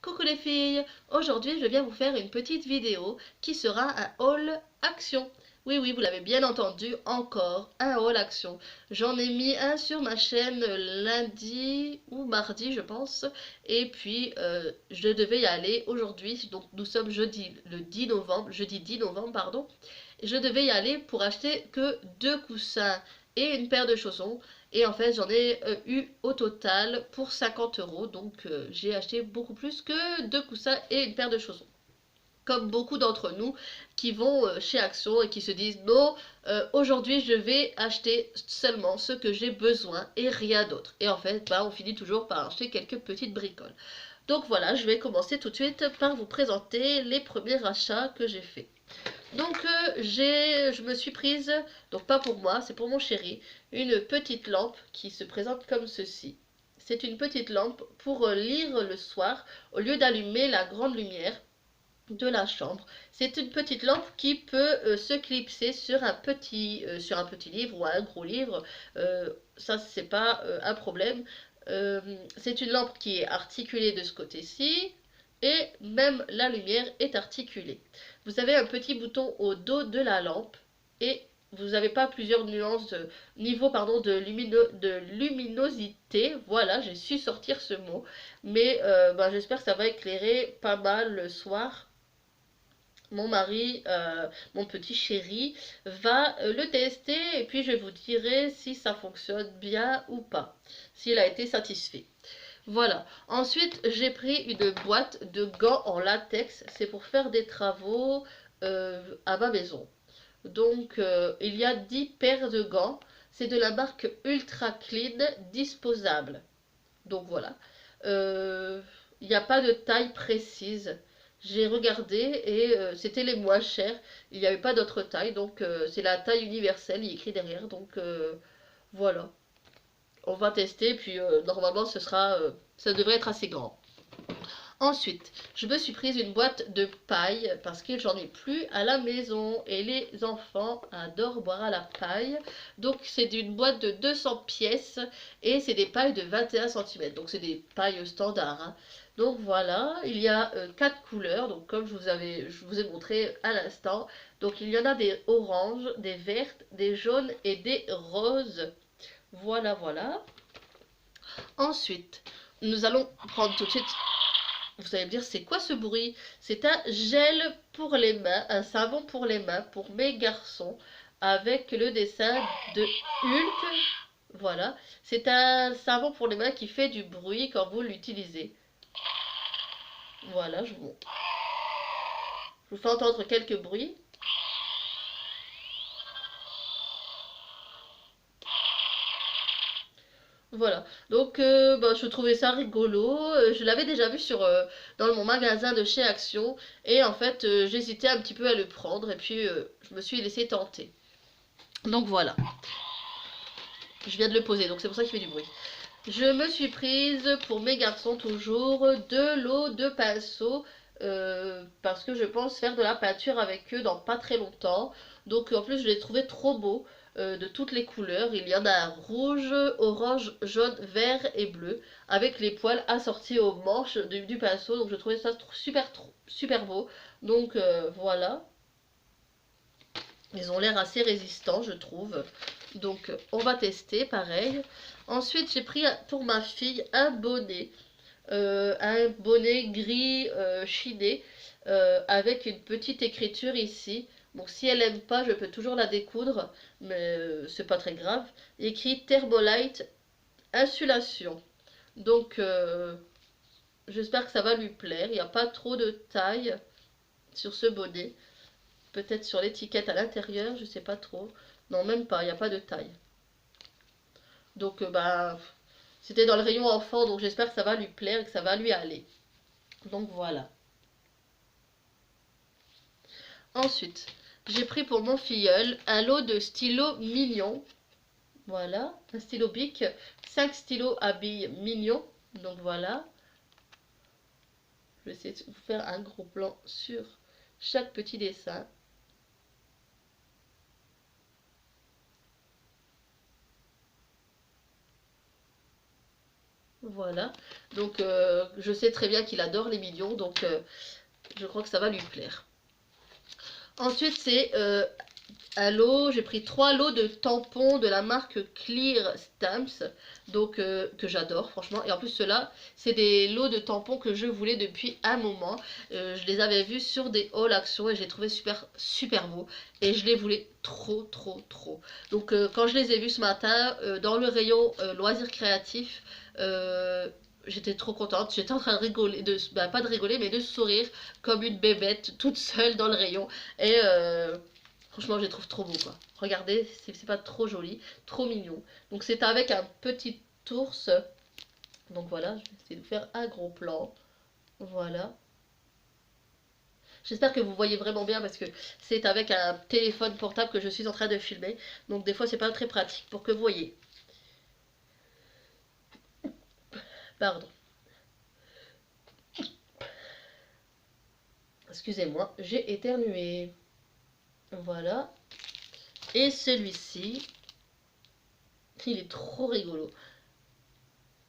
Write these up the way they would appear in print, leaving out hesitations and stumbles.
Coucou les filles, aujourd'hui je viens vous faire une petite vidéo qui sera un haul action. Oui oui, vous l'avez bien entendu, encore un haul action. J'en ai mis un sur ma chaîne lundi ou mardi je pense. Et puis je devais y aller aujourd'hui, donc nous sommes jeudi 10 novembre pardon. Je devais y aller pour acheter que deux coussins et une paire de chaussons. Et en fait, j'en ai eu au total pour 50 euros. Donc, j'ai acheté beaucoup plus que deux coussins et une paire de chaussons. Comme beaucoup d'entre nous qui vont chez Action et qui se disent non, aujourd'hui je vais acheter seulement ce que j'ai besoin et rien d'autre. Et en fait, bah, on finit toujours par acheter quelques petites bricoles. Donc voilà, je vais commencer tout de suite par vous présenter les premiers achats que j'ai faits. Donc je me suis prise, donc pas pour moi, c'est pour mon chéri, une petite lampe qui se présente comme ceci. C'est une petite lampe pour lire le soir au lieu d'allumer la grande lumière de la chambre. C'est une petite lampe qui peut se clipser sur sur un petit livre ou un gros livre. Ça, c'est pas un problème. C'est une lampe qui est articulée de ce côté-ci et même la lumière est articulée. Vous avez un petit bouton au dos de la lampe et vous n'avez pas plusieurs nuances de niveau de luminosité. Voilà, j'ai su sortir ce mot. Mais j'espère que ça va éclairer pas mal le soir. Mon mari, mon petit chéri, va le tester et puis je vous dirai si ça fonctionne bien ou pas, s'il a été satisfait. Voilà. Ensuite, j'ai pris une boîte de gants en latex. C'est pour faire des travaux à ma maison. Donc, il y a 10 paires de gants. C'est de la marque Ultra Clean disposable. Donc voilà. Il n'y a pas de taille précise. J'ai regardé et c'était les moins chers. Il n'y avait pas d'autre taille. Donc c'est la taille universelle. Il est écrit derrière. Donc voilà. On va tester. Puis normalement ça devrait être assez grand. Ensuite, je me suis prise une boîte de paille parce que j'en ai plus à la maison et les enfants adorent boire à la paille. Donc c'est une boîte de 200 pièces et c'est des pailles de 21 cm. Donc c'est des pailles standards, hein. Donc voilà, il y a 4 couleurs, donc comme je vous ai montré à l'instant. Donc il y en a des oranges, des vertes, des jaunes et des roses. Voilà, voilà. Ensuite, nous allons prendre tout de suite. Vous allez me dire, c'est quoi ce bruit? C'est un gel pour les mains, un savon pour les mains pour mes garçons avec le dessin de Hulk. Voilà, c'est un savon pour les mains qui fait du bruit quand vous l'utilisez. Voilà, je vous fais entendre quelques bruits. Voilà, donc je trouvais ça rigolo. Je l'avais déjà vu dans mon magasin de chez Action et en fait j'hésitais un petit peu à le prendre et puis je me suis laissé tenter. Donc voilà, je viens de le poser, donc c'est pour ça qu'il fait du bruit. Je me suis prise pour mes garçons toujours de l'eau de pinceau parce que je pense faire de la peinture avec eux dans pas très longtemps. Donc en plus je les trouvais trop beaux de toutes les couleurs. Il y en a rouge, orange, jaune, vert et bleu avec les poils assortis aux manches du pinceau. Donc je trouvais ça super beau. Donc voilà. Ils ont l'air assez résistants, je trouve. Donc, on va tester, pareil. Ensuite, j'ai pris pour ma fille un bonnet gris chiné, avec une petite écriture ici. Donc, si elle aime pas, je peux toujours la découdre, mais c'est pas très grave. Écrit Thermolite Insulation. Donc, j'espère que ça va lui plaire. Il n'y a pas trop de taille sur ce bonnet. Peut-être sur l'étiquette à l'intérieur, je sais pas trop. Non, même pas, il n'y a pas de taille. Donc, c'était dans le rayon enfant, donc j'espère que ça va lui plaire et que ça va lui aller. Donc voilà. Ensuite, j'ai pris pour mon filleul un lot de stylos mignons. Voilà, un stylo Bic, 5 stylos à billes mignons. Donc voilà. Je vais essayer de vous faire un gros plan sur chaque petit dessin. Voilà, Donc je sais très bien qu'il adore les mignons, donc je crois que ça va lui plaire. Ensuite c'est un lot, j'ai pris 3 lots de tampons de la marque Clear Stamps, donc que j'adore franchement. Et en plus ceux-là, c'est des lots de tampons que je voulais depuis un moment. Je les avais vus sur des hauls Action et j'ai trouvé super beaux. Et je les voulais trop. Donc quand je les ai vus ce matin dans le rayon loisirs créatifs, j'étais trop contente. J'étais en train de rigoler, pas de rigoler, mais de sourire comme une bébête toute seule dans le rayon. Et franchement, je les trouve trop beaux, quoi. Regardez, c'est pas trop joli, trop mignon. Donc c'est avec un petit ours. Donc voilà, je vais essayer de vous faire un gros plan. Voilà. J'espère que vous voyez vraiment bien parce que c'est avec un téléphone portable que je suis en train de filmer. Donc des fois, c'est pas très pratique pour que vous voyez. Pardon. Excusez-moi, j'ai éternué. Voilà. Et celui-ci, il est trop rigolo.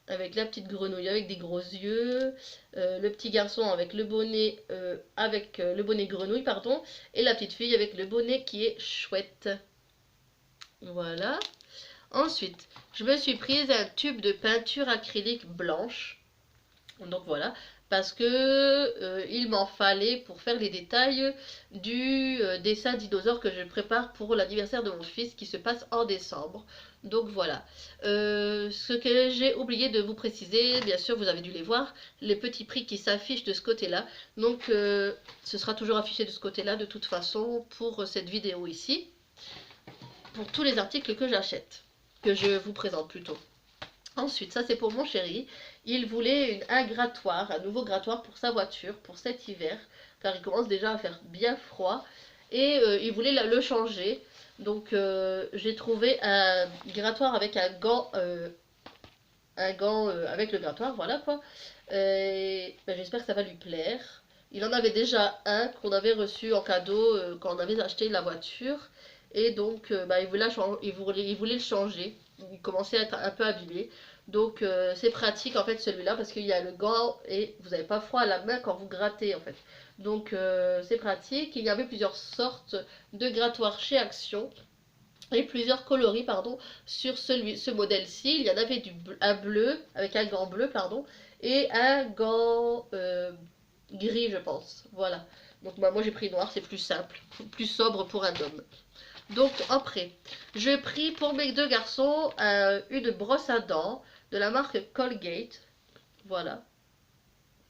Avec la petite grenouille avec des gros yeux, le petit garçon avec le bonnet le bonnet grenouille pardon, et la petite fille avec le bonnet qui est chouette. Voilà. Ensuite, je me suis prise un tube de peinture acrylique blanche. Donc voilà, parce que il m'en fallait pour faire les détails du dessin dinosaure que je prépare pour l'anniversaire de mon fils qui se passe en décembre. Donc voilà. Ce que j'ai oublié de vous préciser, bien sûr vous avez dû les voir, les petits prix qui s'affichent de ce côté-là. Donc ce sera toujours affiché de ce côté-là de toute façon pour cette vidéo ici, pour tous les articles que j'achète, que je vous présente plutôt. Ensuite, ça c'est pour mon chéri, il voulait un grattoir, un nouveau grattoir pour sa voiture, pour cet hiver, car il commence déjà à faire bien froid, et il voulait le changer. Donc j'ai trouvé un grattoir avec un gant avec le grattoir, voilà quoi. Ben, j'espère que ça va lui plaire. Il en avait déjà un qu'on avait reçu en cadeau quand on avait acheté la voiture, et donc ben, il voulait le changer. Il commençait à être un peu abîmé. Donc c'est pratique en fait celui-là parce qu'il y a le gant et vous n'avez pas froid à la main quand vous grattez en fait. Donc c'est pratique. Il y avait plusieurs sortes de grattoirs chez Action et plusieurs coloris pardon sur ce modèle-ci. Il y en avait un bleu avec un gant bleu pardon et un gant gris je pense. Voilà. Donc bah, moi j'ai pris noir, c'est plus simple, plus sobre pour un homme. Donc après, j'ai pris pour mes deux garçons une brosse à dents de la marque Colgate. Voilà.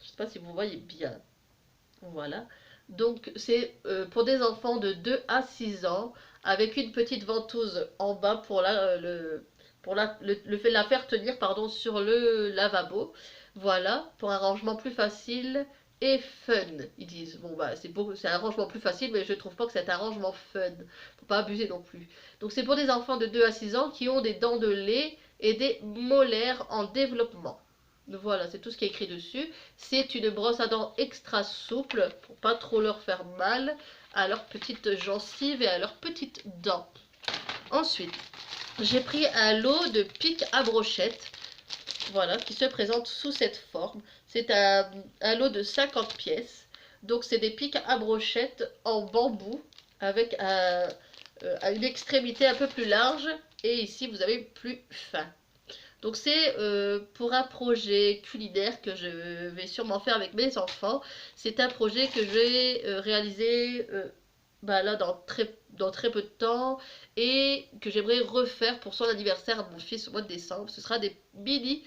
Je ne sais pas si vous voyez bien. Voilà. Donc c'est pour des enfants de 2 à 6 ans avec une petite ventouse en bas pour la faire tenir pardon, sur le lavabo. Voilà, pour un rangement plus facile et fun, ils disent. Bon bah c'est un rangement plus facile mais je trouve pas que c'est un rangement fun. Faut pas abuser non plus. Donc c'est pour des enfants de 2 à 6 ans qui ont des dents de lait et des molaires en développement. Voilà, c'est tout ce qui est écrit dessus. C'est une brosse à dents extra souple pour pas trop leur faire mal à leurs petites gencives et à leurs petites dents. Ensuite, j'ai pris un lot de pics à brochette, voilà, qui se présente sous cette forme. C'est un lot de 50 pièces. Donc c'est des pics à brochette en bambou avec une extrémité un peu plus large et ici vous avez plus fin. Donc c'est pour un projet culinaire que je vais sûrement faire avec mes enfants. C'est un projet que je vais réaliser bah là dans très peu de temps et que j'aimerais refaire pour son anniversaire à mon fils au mois de décembre. Ce sera des mini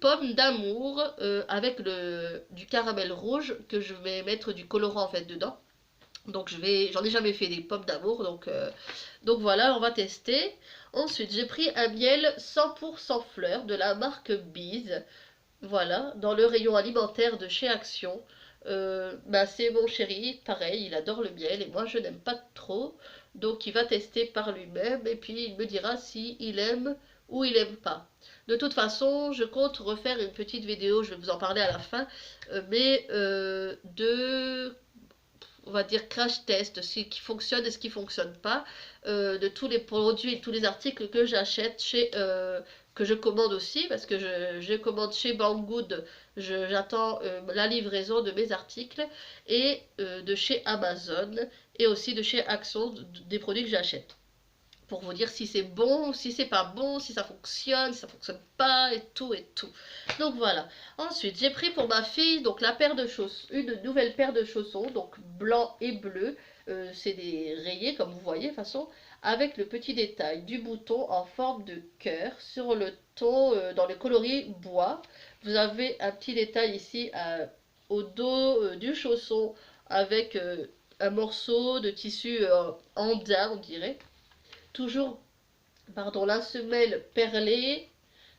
pommes d'amour avec du caramel rouge que je vais mettre du colorant en fait dedans. Donc j'en ai jamais fait des pommes d'amour, donc voilà, on va tester. Ensuite, j'ai pris un miel 100% fleurs de la marque Bise, voilà, dans le rayon alimentaire de chez Action. Bah c'est mon chéri, pareil, il adore le miel et moi je n'aime pas trop, donc il va tester par lui-même et puis il me dira si il aime ou il aime pas. De toute façon, je compte refaire une petite vidéo, je vais vous en parler à la fin, mais de on va dire crash test, ce qui fonctionne et ce qui fonctionne pas, de tous les produits et tous les articles que j'achète chez que je commande aussi, parce que je commande chez Banggood, j'attends la livraison de mes articles, et de chez Amazon, et aussi de chez Action, des produits que j'achète. Pour vous dire si c'est bon, si c'est pas bon, si ça fonctionne pas, et tout, et tout. Donc voilà. Ensuite, j'ai pris pour ma fille, donc la paire de chaussons, une nouvelle paire de chaussons, donc blanc et bleu. C'est des rayés, comme vous voyez, de façon, avec le petit détail du bouton en forme de cœur sur le ton, dans le coloris bois. Vous avez un petit détail ici au dos du chausson avec un morceau de tissu andin, on dirait. Toujours, pardon, la semelle perlée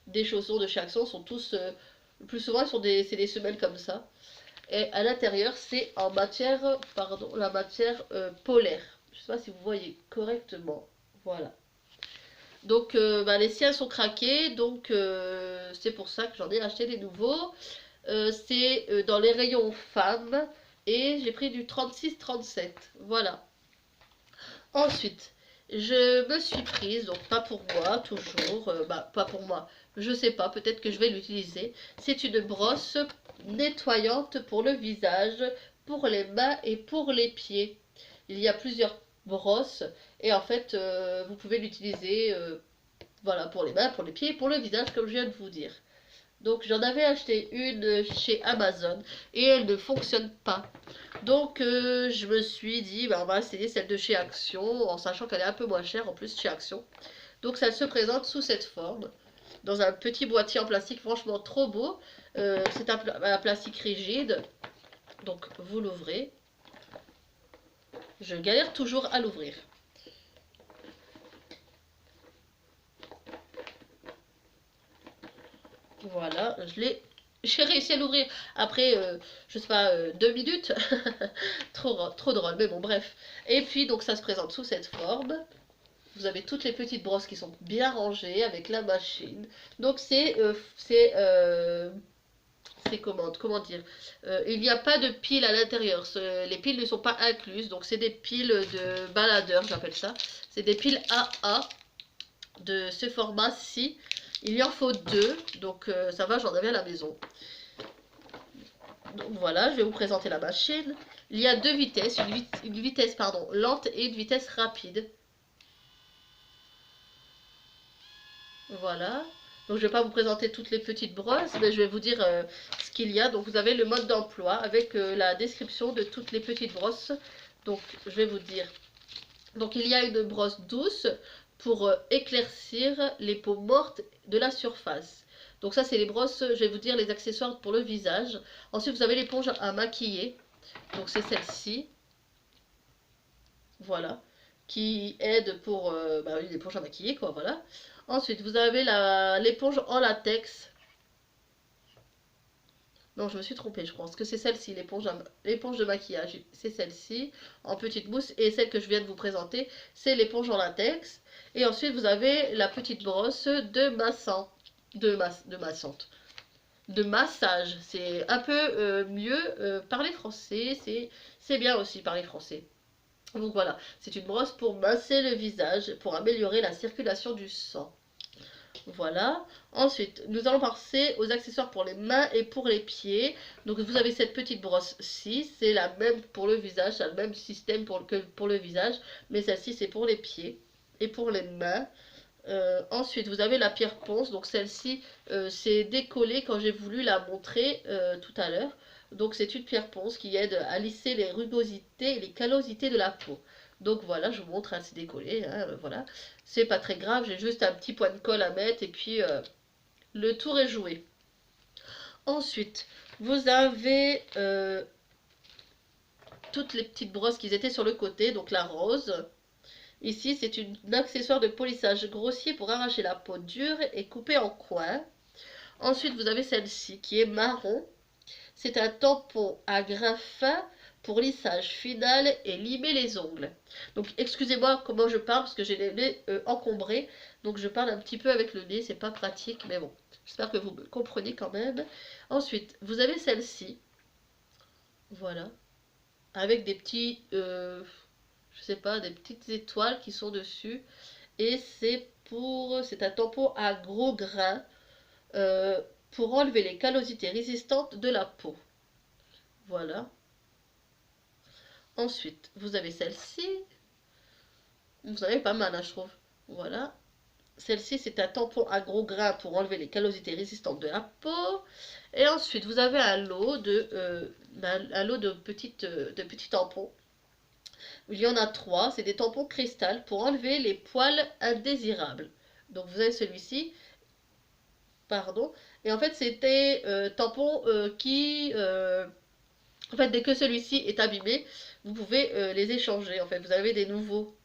des chaussons de chaque son sont tous, le plus souvent, c'est des semelles comme ça. Et à l'intérieur, c'est en matière, pardon, la matière polaire. Je sais pas si vous voyez correctement. Voilà. Donc, bah, les siens sont craqués, donc c'est pour ça que j'en ai acheté des nouveaux. C'est dans les rayons femmes et j'ai pris du 36-37. Voilà. Ensuite, je me suis prise, donc pas pour moi, toujours, bah pas pour moi, je sais pas, peut-être que je vais l'utiliser. C'est une brosse nettoyante pour le visage, pour les mains et pour les pieds. Il y a plusieurs brosses et en fait, vous pouvez l'utiliser, voilà, pour les mains, pour les pieds et pour le visage, comme je viens de vous dire. Donc j'en avais acheté une chez Amazon et elle ne fonctionne pas. Donc je me suis dit, bah, on va essayer celle de chez Action, en sachant qu'elle est un peu moins chère en plus chez Action. Donc ça se présente sous cette forme, dans un petit boîtier en plastique, franchement trop beau. C'est un plastique rigide, donc vous l'ouvrez. Je galère toujours à l'ouvrir. Voilà, j'ai réussi à l'ouvrir après, je sais pas, 2 minutes. Trop drôle, mais bon, bref. Et puis, donc, ça se présente sous cette forme. Vous avez toutes les petites brosses qui sont bien rangées avec la machine. Donc, c'est comment dire, il n'y a pas de piles à l'intérieur. Les piles ne sont pas incluses. Donc, c'est des piles de baladeur, j'appelle ça. C'est des piles AA de ce format-ci. Il y en faut deux, donc ça va, j'en avais à la maison. Donc voilà, je vais vous présenter la machine. Il y a deux vitesses, une vitesse pardon, lente et une vitesse rapide. Voilà. Donc je ne vais pas vous présenter toutes les petites brosses, mais je vais vous dire ce qu'il y a. Donc vous avez le mode d'emploi avec la description de toutes les petites brosses. Donc je vais vous dire. Donc il y a une brosse douce pour éclaircir les peaux mortes de la surface. Donc ça c'est les brosses, je vais vous dire les accessoires pour le visage. Ensuite vous avez l'éponge à maquiller. Donc c'est celle-ci. Voilà. Qui aide pour bah oui, l'éponge à maquiller quoi, voilà. Ensuite vous avez l'éponge en latex. Non, je me suis trompée, je pense que c'est celle-ci, l'éponge de maquillage. C'est celle-ci, en petite mousse. Et celle que je viens de vous présenter, c'est l'éponge en latex. Et ensuite, vous avez la petite brosse de massant. De massante. De massage. C'est un peu mieux parler français. C'est bien aussi parler français. Donc voilà, c'est une brosse pour masser le visage, pour améliorer la circulation du sang. Voilà. Ensuite, nous allons passer aux accessoires pour les mains et pour les pieds. Donc vous avez cette petite brosse-ci, c'est la même pour le visage, c'est le même système que pour le visage, mais celle-ci c'est pour les pieds et pour les mains. Ensuite, vous avez la pierre ponce, donc celle-ci c'est décollé quand j'ai voulu la montrer tout à l'heure. Donc c'est une pierre ponce qui aide à lisser les rugosités et les callosités de la peau. Donc voilà, je vous montre, hein, c'est décollé, hein, voilà. C'est pas très grave, j'ai juste un petit point de colle à mettre et puis le tour est joué. Ensuite, vous avez toutes les petites brosses qui étaient sur le côté, donc la rose. Ici, c'est un accessoire de polissage grossier pour arracher la peau dure et couper en coins. Ensuite, vous avez celle-ci qui est marron. C'est un tampon à grain fin pour lissage final et limer les ongles. Donc, excusez-moi comment je parle parce que j'ai les nez encombrés. Donc, je parle un petit peu avec le nez, c'est pas pratique, mais bon. J'espère que vous me comprenez quand même. Ensuite, vous avez celle-ci. Voilà. Avec des petits, je sais pas, des petites étoiles qui sont dessus. Et c'est c'est un tampon à gros grains pour enlever les callosités résistantes de la peau. Voilà. Ensuite, vous avez celle-ci. Vous avez pas mal, hein, je trouve. Voilà. Celle-ci, c'est un tampon à gros grains pour enlever les callosités résistantes de la peau. Et ensuite, vous avez un lot de petits tampons. Il y en a 3. C'est des tampons cristal pour enlever les poils indésirables. Donc, vous avez celui-ci. Pardon. Et en fait, c'était tampon en fait, dès que celui-ci est abîmé, vous pouvez les échanger. En fait, vous avez des nouveaux.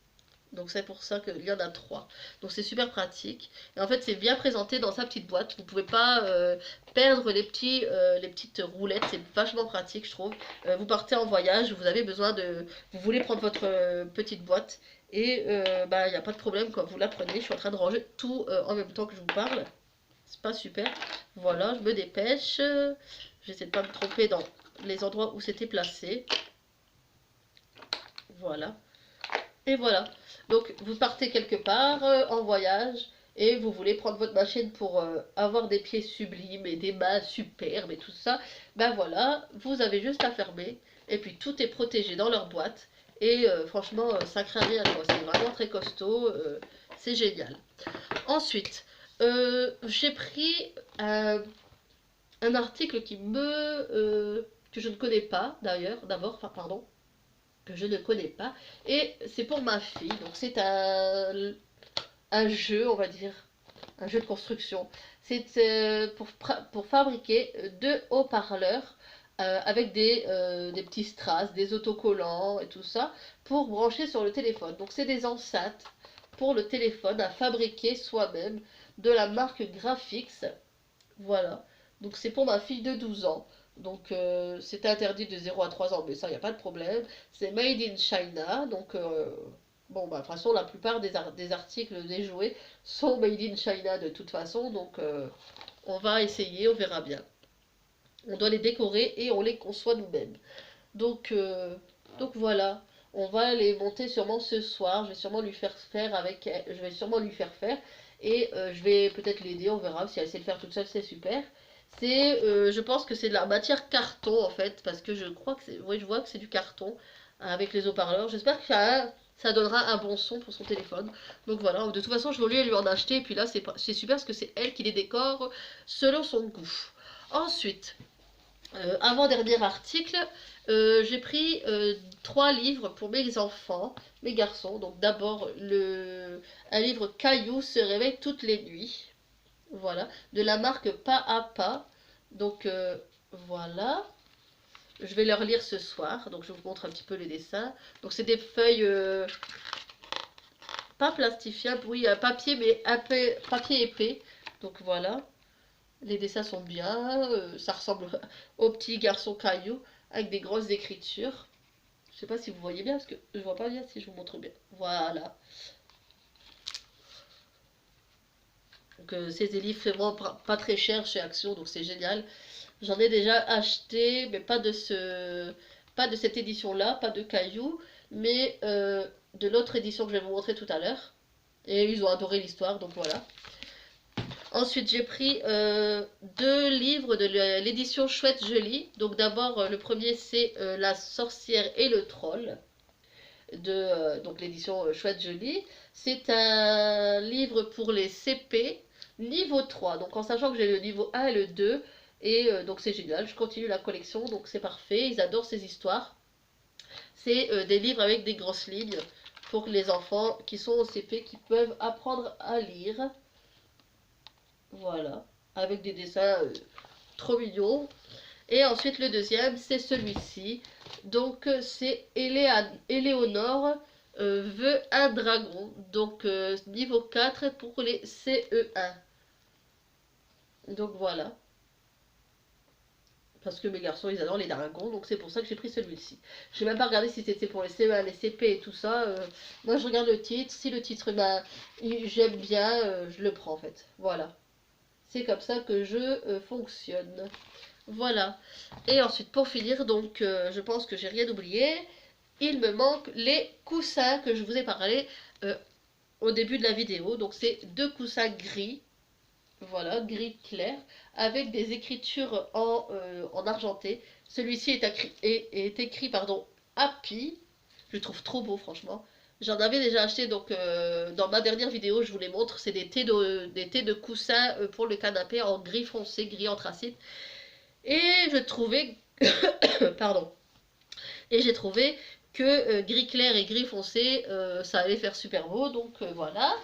Donc c'est pour ça qu'il y en a 3. Donc c'est super pratique. Et en fait c'est bien présenté dans sa petite boîte. Vous ne pouvez pas perdre les petites roulettes. C'est vachement pratique je trouve. Vous partez en voyage, vous avez besoin de... Vous voulez prendre votre petite boîte. Et bah il n'y a pas de problème quand vous la prenez. Je suis en train de ranger tout en même temps que je vous parle. C'est pas super. Voilà, je me dépêche. J'essaie de ne pas me tromper dans les endroits où c'était placé. Voilà. Et voilà. Donc vous partez quelque part en voyage et vous voulez prendre votre machine pour avoir des pieds sublimes et des mains superbes et tout ça. Ben voilà, vous avez juste à fermer et puis tout est protégé dans leur boîte. Et franchement, ça craint rien quoi. C'est vraiment très costaud, c'est génial. Ensuite, j'ai pris un article que je ne connais pas d'ailleurs, enfin pardon, que je ne connais pas. Et c'est pour ma fille. Donc c'est un jeu, on va dire. Un jeu de construction. C'est pour fabriquer 2 haut-parleurs avec des petits strass, des autocollants et tout ça pour brancher sur le téléphone. Donc c'est des enceintes pour le téléphone à fabriquer soi-même de la marque Graphics. Voilà. Donc c'est pour ma fille de 12 ans. Donc c'est interdit de 0 à 3 ans, mais ça, il n'y a pas de problème. C'est made in China. Donc bon, bah, de toute façon, la plupart des articles des jouets sont made in China de toute façon. Donc on va essayer, on verra bien. On doit les décorer et on les conçoit nous-mêmes. Donc voilà. On va les monter sûrement ce soir. Je vais sûrement lui faire faire je vais sûrement lui faire faire. Et je vais peut-être l'aider, on verra. Si elle sait le faire toute seule, c'est super. Je pense que c'est de la matière carton en fait, parce que je crois que oui, je vois que c'est du carton avec les haut-parleurs. J'espère que ça donnera un bon son pour son téléphone. Donc voilà, de toute façon, je vais lui en acheter. Et puis là, c'est super parce que c'est elle qui les décore selon son goût. Ensuite, avant-dernier article, j'ai pris 3 livres pour mes enfants, mes garçons. Donc d'abord, un livre Caillou se réveille toutes les nuits. Voilà, de la marque Pas à Pas. Donc voilà, je vais leur lire ce soir. Donc je vous montre un petit peu les dessins. Donc c'est des feuilles pas plastifiables, oui, papier, mais un peu papier épais. Donc voilà, les dessins sont bien. Ça ressemble au petit garçon Caillou avec des grosses écritures. Je sais pas si vous voyez bien parce que je vois pas bien si je vous montre bien. Voilà. Donc c'est des livres vraiment pas très chers chez Action, donc c'est génial. J'en ai déjà acheté, mais pas de cette édition-là, pas de Caillou, mais de l'autre édition que je vais vous montrer tout à l'heure. Et ils ont adoré l'histoire, donc voilà. Ensuite, j'ai pris 2 livres de l'édition Chouette Jolie. Donc d'abord, le premier, c'est La sorcière et le troll, donc l'édition Chouette Jolie. C'est un livre pour les CP niveau 3. Donc en sachant que j'ai le niveau 1 et le 2. Et donc c'est génial, je continue la collection, donc c'est parfait, ils adorent ces histoires. C'est des livres avec des grosses lignes pour les enfants qui sont au CP, qui peuvent apprendre à lire. Voilà, avec des dessins trop mignons. Et ensuite le deuxième, c'est celui-ci. Donc c'est Éléonore veut un dragon. Donc niveau 4 pour les CE1. Donc voilà. Parce que mes garçons, ils adorent les dragons, donc c'est pour ça que j'ai pris celui-ci. Je n'ai même pas regardé si c'était pour les CE1, les CP et tout ça. Moi, je regarde le titre. Si le titre, j'aime bien, je le prends en fait. Voilà. C'est comme ça que je fonctionne. Voilà. Et ensuite, pour finir, donc, je pense que j'ai rien oublié. Il me manque les coussins que je vous ai parlé au début de la vidéo. Donc c'est deux coussins gris, voilà, gris clair, avec des écritures en argenté. Celui-ci est écrit, pardon, Happy. Je le trouve trop beau, franchement. J'en avais déjà acheté, donc dans ma dernière vidéo, je vous les montre. C'est des thés de coussins pour le canapé en gris foncé, gris anthracite. Et je trouvais, pardon, et j'ai trouvé que gris clair et gris foncé, ça allait faire super beau, donc voilà.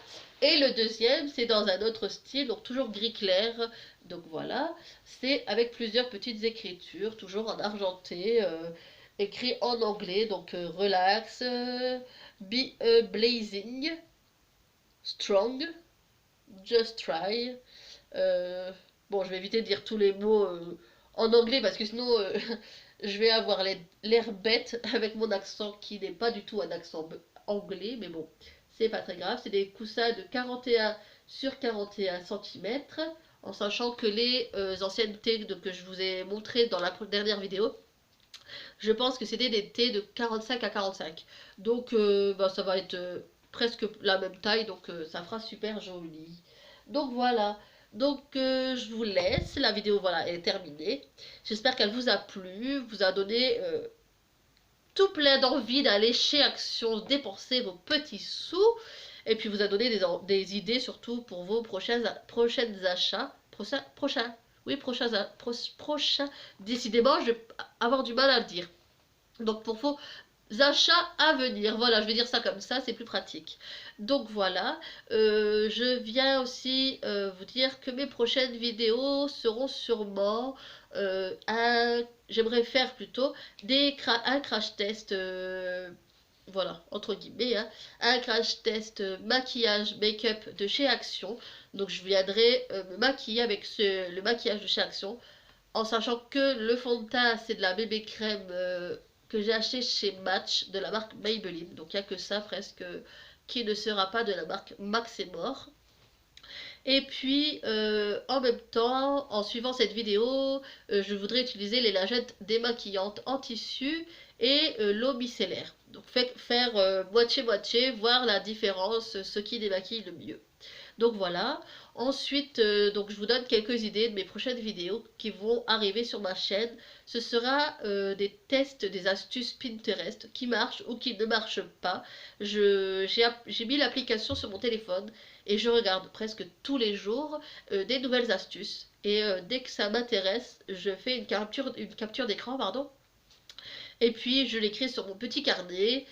Et le deuxième, c'est dans un autre style, donc toujours gris clair, donc voilà. C'est avec plusieurs petites écritures, toujours en argenté, écrit en anglais, donc relax, be blazing, strong, just try. Euh, bon, je vais éviter de dire tous les mots en anglais parce que sinon je vais avoir l'air bête avec mon accent qui n'est pas du tout un accent anglais, mais bon, c'est pas très grave. C'est des coussins de 41 sur 41 cm, en sachant que les anciennetés que je vous ai montrées dans la dernière vidéo, je pense que c'était des thés de 45 à 45. Donc bah, ça va être presque la même taille, donc ça fera super joli. Donc voilà. Donc je vous laisse. La vidéo voilà est terminée. J'espère qu'elle vous a plu, vous a donné tout plein d'envie d'aller chez Action dépenser vos petits sous. Et puis vous a donné des idées surtout pour vos prochaines achats. Oui, prochains. Décidément, je vais avoir du mal à le dire. Donc pour vos achats à venir, voilà, je vais dire ça comme ça, c'est plus pratique. Donc voilà, je viens aussi vous dire que mes prochaines vidéos seront sûrement j'aimerais faire plutôt un crash test, voilà, entre guillemets, hein, un crash test maquillage, make-up de chez Action. Donc je viendrai me maquiller avec le maquillage de chez Action, en sachant que le fond de teint c'est de la bébé crème que j'ai acheté chez Match de la marque Maybelline. Donc il n'y a que ça presque qui ne sera pas de la marque Max et Mort. Et puis en même temps, en suivant cette vidéo, je voudrais utiliser les lingettes démaquillantes en tissu et l'eau micellaire. Donc faire moitié-moitié, voir la différence, ce qui démaquille le mieux. Donc voilà. Ensuite, donc je vous donne quelques idées de mes prochaines vidéos qui vont arriver sur ma chaîne. Ce sera des tests, des astuces Pinterest qui marchent ou qui ne marchent pas. J'ai mis l'application sur mon téléphone et je regarde presque tous les jours des nouvelles astuces. Et dès que ça m'intéresse, je fais une capture d'écran, pardon. Et puis je l'écris sur mon petit carnet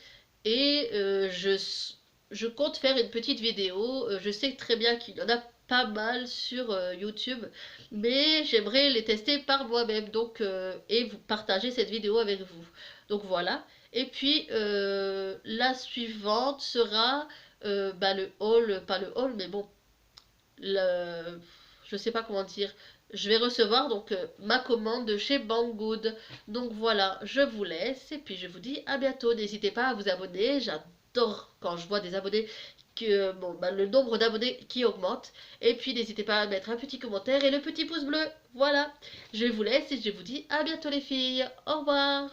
et je compte faire une petite vidéo. Je sais très bien qu'il y en a pas mal sur YouTube, mais j'aimerais les tester par moi-même, donc et vous partager cette vidéo avec vous. Donc voilà. Et puis la suivante sera bah, le haul, pas le haul, mais bon, je sais pas comment dire. Je vais recevoir donc ma commande de chez Banggood. Donc voilà, je vous laisse et puis je vous dis à bientôt. N'hésitez pas à vous abonner. J'adore quand je vois des abonnés que bon bah, le nombre d'abonnés qui augmente. Et puis n'hésitez pas à mettre un petit commentaire et le petit pouce bleu. Voilà. Je vous laisse et je vous dis à bientôt les filles. Au revoir.